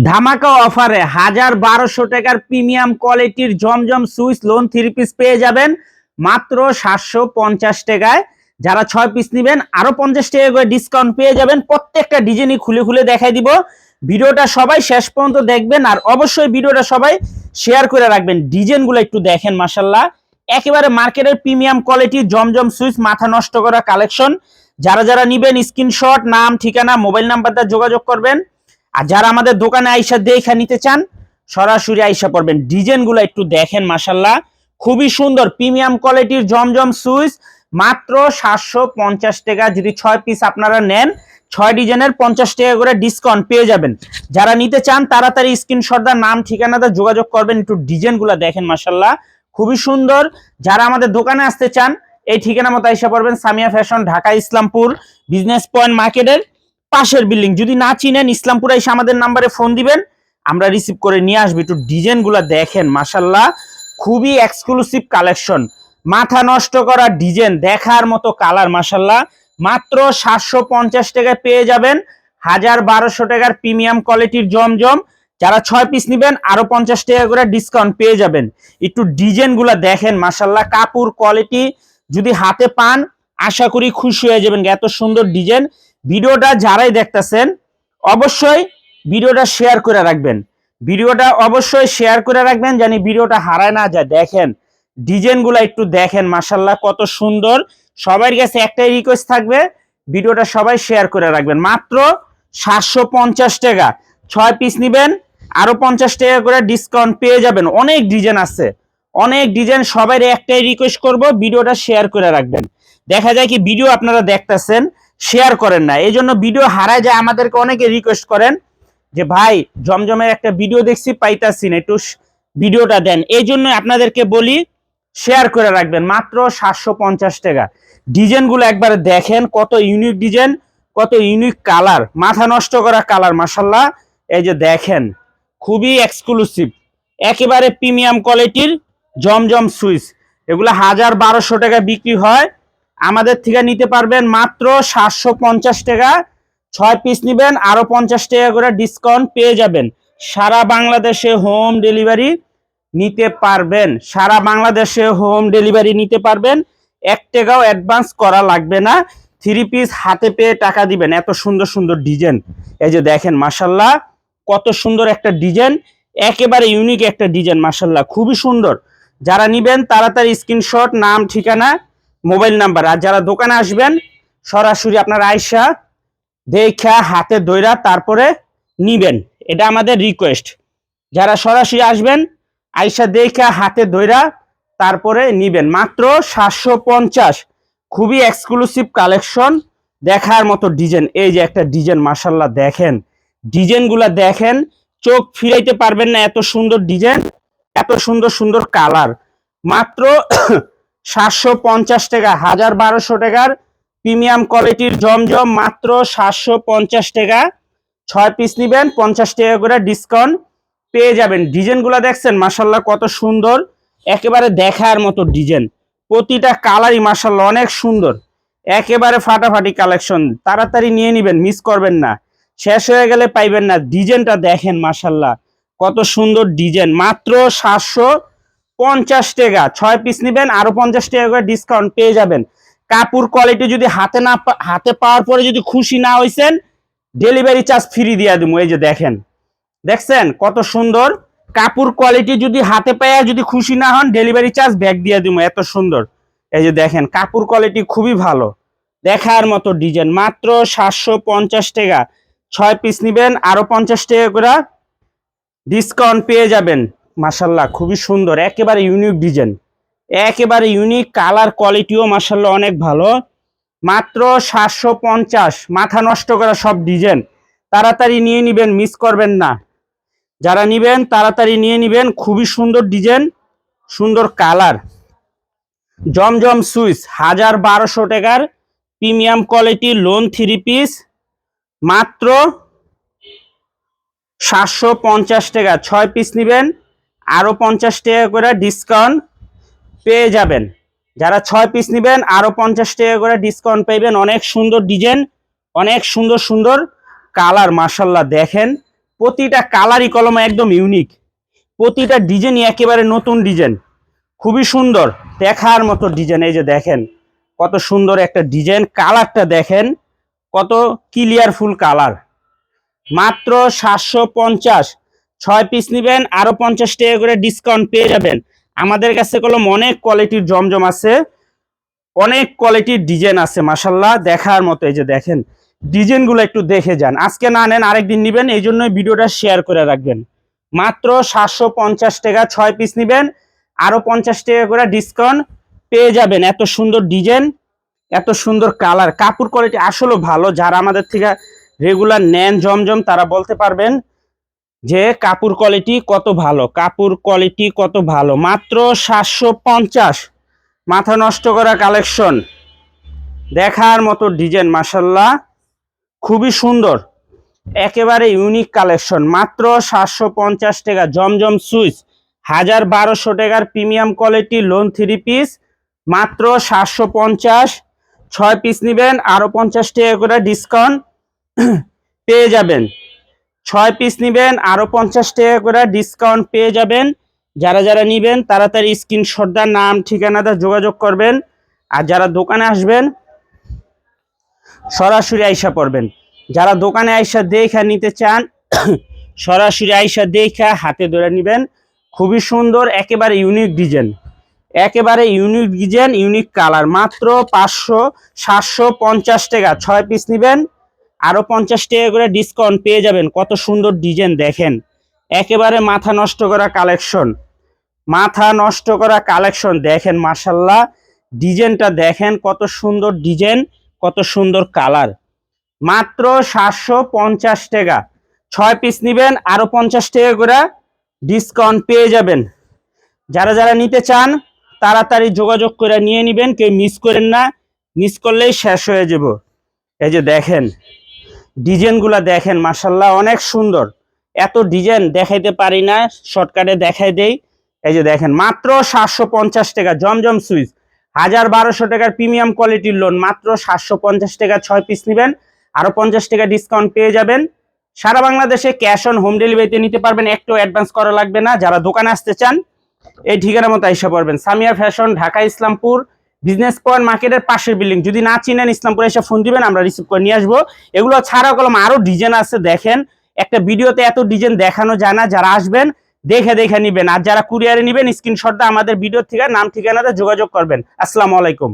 ধামাকা অফারে ১,১২০০ টাকার প্রিমিয়াম কোয়ালিটির জমজম সুইচ লোন 3 পিস পেয়ে যাবেন মাত্র ৭৫০ টাকায়। যারা 6 পিস নেবেন আরো 50 টাকা করে ডিসকাউন্ট পেয়ে যাবেন। প্রত্যেকটা ডিজাইনই খুলে খুলে দেখাই দিব। ভিডিওটা সবাই শেষ পর্যন্ত দেখবেন আর অবশ্যই ভিডিওটা সবাই শেয়ার করে রাখবেন। ডিজাইনগুলো একটু দেখেন, মাশাআল্লাহ একেবারে মার্কেটের প্রিমিয়াম কোয়ালিটির জমজম সুইচ, মাথা নষ্ট করা কালেকশন। যারা যারা নেবেন স্ক্রিনশট, নাম, ঠিকানা, মোবাইল নাম্বারটা যোগাযোগ করবেন। আর যারা আমাদের দোকানে আইসা দেখে নিতে চান সরাসরি আইসা পড়বেন। ডিজাইনগুলো একটু দেখেন, মাশাআল্লাহ খুবই সুন্দর প্রিমিয়াম কোয়ালিটির জমজম সুইচ মাত্র ৭৫০ টাকা। যদি 6 পিস আপনারা নেন 6 ডিজাইনের 50 টাকা করে ডিসকাউন্ট পেয়ে যাবেন। যারা নিতে চান তাড়াতাড়ি স্ক্রিনশটটা, নাম, ঠিকানাটা যোগাযোগ করবেন। একটু ডিজাইনগুলো দেখেন, মাশাআল্লাহ খুবই সুন্দর। যারা আমাদের দোকানে আসতে চান এই ঠিকানা মতো আইসা পড়বেন। Samia fashion, Dhaka Islampur business point মার্কেটের পাশের বিল্ডিং। যদি না চিনেন ইসলামপুরে এসে আমাদের নাম্বারে ফোন দিবেন, আমরা রিসিভ করে নিয়ে আসবো। একটু ডিজাইনগুলো দেখেন, মাশাআল্লাহ খুবই এক্সক্লুসিভ কালেকশন। মাথা নষ্ট করা ডিজাইন, দেখার মতো কালার, মাশাআল্লাহ মাত্র ৭৫০ টাকায় পেয়ে যাবেন ১,১২০০ টাকার প্রিমিয়াম কোয়ালিটির জমজম। যারা 6 পিস নেবেন আরো 50 টাকা করে ডিসকাউন্ট পেয়ে যাবেন। একটু ডিজাইনগুলো দেখেন, মাশাআল্লাহ কাপড় কোয়ালিটি যদি হাতে পান আশা করি খুশি হয়ে যাবেন। এত সুন্দর ডিজাইন। ভিডিওটা যারাই দেখতেছেন অবশ্যই ভিডিওটা শেয়ার করে রাখবেন। ভিডিওটা অবশ্যই শেয়ার করে রাখবেন জানি ভিডিওটা হারায় না যায়। দেখেন ডিজাইনগুলো একটু দেখেন, মাশাআল্লাহ কত সুন্দর। সবার কাছে একটাই রিকোয়েস্ট থাকবে, ভিডিওটা সবাই শেয়ার করে রাখবেন। মাত্র ৭৫০ টাকা। 6 পিস নেবেন আরো 50 টাকা করে ডিসকাউন্ট পেয়ে যাবেন। অনেক ডিজাইন আছে, অনেক ডিজাইন। সবাই একটাই রিকোয়েস্ট করব, ভিডিওটা শেয়ার করে রাখবেন। দেখা যায় কি ভিডিও আপনারা দেখতেছেন শেয়ার করেন না, এই জন্য ভিডিও হারায় যায়। আমাদেরকে অনেকে রিকোয়েস্ট করেন যে ভাই জমজমের একটা ভিডিও দেখছি পাইতাছি না, একটু ভিডিওটা দেন। এই জন্য আপনাদেরকে বলি শেয়ার করে রাখবেন। মাত্র ৭৫০ টাকা। ডিজাইনগুলো একবারে দেখেন, কত ইউনিক ডিজাইন, কত ইউনিক কালার, মাথা নষ্ট করা কালার, মাশাআল্লাহ এই যে দেখেন খুবই এক্সক্লুসিভ একেবারে প্রিমিয়াম কোয়ালিটির জমজম সুইচ। এগুলো ১,১২০০ টাকা বিক্রি হয়, আমাদের থেকে নিতে পারবেন মাত্র ৭৫০ টাকা। 6 পিস নেবেন আরো 50 টাকা করে ডিসকাউন্ট পেয়ে যাবেন। সারা বাংলাদেশে হোম ডেলিভারি নিতে পারবেন, সারা বাংলাদেশে হোম ডেলিভারি নিতে পারবেন। 1 টাকাও অ্যাডভান্স করা লাগবে না। 3 পিস হাতে পেয়ে টাকা দিবেন। এত সুন্দর সুন্দর ডিজাইন, এই যে দেখেন মাশাআল্লাহ কত সুন্দর একটা ডিজাইন, একেবারে ইউনিক একটা ডিজাইন, মাশাআল্লাহ খুবই সুন্দর। যারা নিবেন তাড়াতাড়ি স্ক্রিনশট, নাম, ঠিকানা, মোবাইল নাম্বার। আর যারা দোকানে আসবেন সরাসরি আপনারা আইসা দেখা হাতে ধইরা তারপরে নিবেন, এটা আমাদের রিকোয়েস্ট। যারা সরাসরি আসবেন আইসা দেখা হাতে ধইরা তারপরে নিবেন। মাত্র ৭৫০। খুবই এক্সক্লুসিভ কালেকশন, দেখার মতো ডিজাইন। এই যে একটা ডিজাইন, মাশাআল্লাহ দেখেন ডিজাইনগুলো দেখেন, চোখ ফিরাইতে পারবেন না। এত সুন্দর ডিজাইন, এত সুন্দর সুন্দর কালার। মাত্র ৭৫০ টাকা। ১,১২০০ টাকার প্রিমিয়াম কোয়ালিটির জমজম মাত্র ৭৫০ টাকা। 6 পিস নেবেন 50 টাকা করে ডিসকাউন্ট পেয়ে যাবেন। ডিজাইনগুলো দেখছেন, মাশাআল্লাহ কত সুন্দর, একেবারে দেখার মতো ডিজাইন। প্রতিটা কালারই মাশাআল্লাহ অনেক সুন্দর, একেবারে ফাটাফাটি কালেকশন। তাড়াতাড়ি নিয়ে নেবেন, মিস করবেন না, শেষ হয়ে গেলে পাইবেন না। ডিজাইনটা দেখেন, মাশাআল্লাহ কত সুন্দর ডিজাইন। মাত্র ৭৫০ টাকা। 6 পিস নেবেন আরো 50 টাকা করে ডিসকাউন্ট পেয়ে যাবেন। কাপড় কোয়ালিটি যদি হাতে পাওয়ার পরে যদি খুশি না হইছেন ডেলিভারি চার্জ ফ্রি দিয়ে দেবো। এই যে দেখেন, দেখছেন কত সুন্দর কাপড় কোয়ালিটি, যদি হাতে পায় যদি খুশি না হন ডেলিভারি চার্জ ব্যাক দিয়ে দেবো। এত সুন্দর, এই যে দেখেন কাপড় কোয়ালিটি খুবই ভালো, দেখার মতো ডিজাইন। মাত্র ৭৫০ টাকা। 6 পিস নেবেন আরো 50 টাকা করে ডিসকাউন্ট পেয়ে যাবেন। মাশাআল্লাহ খুবই সুন্দর, একেবারে ইউনিক ডিজাইন, একেবারে ইউনিক কালার, কোয়ালিটিও মাশাআল্লাহ অনেক ভালো। মাত্র ৭৫০। মাথা নষ্ট করা সব ডিজাইন, তাড়াতাড়ি নিয়ে নিবেন, মিস করবেন না। যারা নিবেন তাড়াতাড়ি নিয়ে নিবেন। খুবই সুন্দর ডিজাইন, সুন্দর কালার। জমজম সুইচ ১,১২০০ টাকার প্রিমিয়াম কোয়ালিটি লোন 3 পিস মাত্র ৭৫০ টাকা। 6 পিস নেবেন আরো 50 টাকা করে ডিসকাউন্ট পেয়ে যাবেন। যারা 6 পিস নেবেন আরো 50 টাকা করে ডিসকাউন্ট পাইবেন। অনেক সুন্দর ডিজাইন, অনেক সুন্দর সুন্দর কালার, মাশাআল্লাহ দেখেন প্রতিটা কালারই কলম একদম ইউনিক, প্রতিটা ডিজাইনই একেবারে নতুন ডিজাইন, খুবই সুন্দর দেখার মতো ডিজাইন। এই যে দেখেন কত সুন্দর একটা ডিজাইন, কালারটা দেখেন কত ক্লিয়ারফুল কালার। মাত্র 750, 6 পিস নিবেন আরো 50 টাকা করে ডিসকাউন্ট পেয়ে যাবেন। আমাদের কাছে কলম অনেক কোয়ালিটির জমজম আছে, অনেক কোয়ালিটির ডিজাইন আছে মাশাল্লাহ দেখার মতো। এই যে দেখেন ডিজাইনগুলো একটু দেখে যান, আজকে না নেন আরেকদিন নিবেন, এই জন্যই ভিডিওটা শেয়ার করে রাখবেন। মাত্র 750 টাকা, 6 পিস নিবেন আরো 50 টাকা করে ডিসকাউন্ট পেয়ে যাবেন। এত সুন্দর ডিজাইন, এত সুন্দর কালার, কাপড় কোয়ালিটি আসলে ভালো। যারা আমাদের থেকে রেগুলার নেন জমজম তারা বলতে পারবেন যে কাপড় কোয়ালিটি কত ভালো, কাপড় কোয়ালিটি কত ভালো। মাত্র 750, মাথা নষ্ট করা কালেকশন, দেখার মতো ডিজাইন মাশাল্লাহ, খুবই সুন্দর, একেবারে ইউনিক কালেকশন। মাত্র 750 টাকা, জমজম সুইচ 1200 টাকার প্রিমিয়াম কোয়ালিটি লোন 3 পিস, মাত্র 750, 6 পিস নিবেন আরো 50 টাকা করে ডিসকাউন্ট পেয়ে যাবেন। 6 পিস নিবেন আরো 50 টাকা করে ডিসকাউন্ট পেয়ে যাবেন। যারা যারা নিবেন তাড়াতাড়ি স্ক্রিনশট দা নাম ঠিকানাটা যোগাযোগ করবেন। আর যারা দোকানে আসবেন সরাসরি আইসা পড়বেন। যারা দোকানে আইসা দেখা নিতে চান সরাসরি আইসা দেখা হাতে ধরে নিবেন। খুবই সুন্দর, একেবারে ইউনিক ডিজাইন, একেবারে ইউনিক ডিজাইন, ইউনিক কালার। মাত্র 750 টাকা, 6 পিস নিবেন আরো 50 টাকা করে ডিসকাউন্ট পেয়ে যাবেন। কত সুন্দর ডিজাইন দেখেন, একেবারে মাথা নষ্ট করা কালেকশন, মাথা নষ্ট করা কালেকশন দেখেন মাশাল্লাহ। ডিজাইনটা দেখেন কত সুন্দর ডিজাইন, কত সুন্দর কালার। মাত্র 750 টাকা, 6 পিস নিবেন আরো 50 টাকা করে ডিসকাউন্ট পেয়ে যাবেন। যারা যারা নিতে চান তাড়াতাড়ি যোগাযোগ করে নিয়ে নিবেন, কেউ মিস করেন না, মিস করলেই শেষ হয়ে যাব। এই যে দেখেন ডিজাইনগুলা দেখেন মাশাল্লাহ অনেক সুন্দর, এত ডিজাইন দেখাইতে পারি না, শর্টকাটে দেখাই দেই। এই যে দেখেন মাত্র 750 টাকা, জমজম সুইচ 1200 টাকার প্রিমিয়াম কোয়ালিটির লোন, মাত্র 750 টাকা, 6 পিস নিবেন আরো 50 টাকা ডিসকাউন্ট পেয়ে যাবেন। সারা বাংলাদেশে ক্যাশ অন হোম ডেলিভারিতে নিতে পারবেন, একটু অ্যাডভান্স করা লাগবে না। যারা দোকানে আসতে চান এই ঠিকানা মতো আইসা পড়বেন, Samia fashion, Dhaka Islampur business point মার্কেটের পাশের বিল্ডিং। যদি না চিনেন ইসলামপুরে এসে ফোন দিবেন, আমরা রিসিভ করে নিয়ে আসবো। এগুলো ছাড়া কলম আরো ডিজাইন আছে, দেখেন একটা ভিডিওতে এত ডিজাইন দেখানো যায় না। যারা আসবেন দেখে দেখে নিবেন, আর যারা কুরিয়ারে নিবেন স্ক্রিনশটটা আমাদের ভিডিও থেকে নাম ঠিকানাতে যোগাযোগ করবেন। আসসালামু আলাইকুম।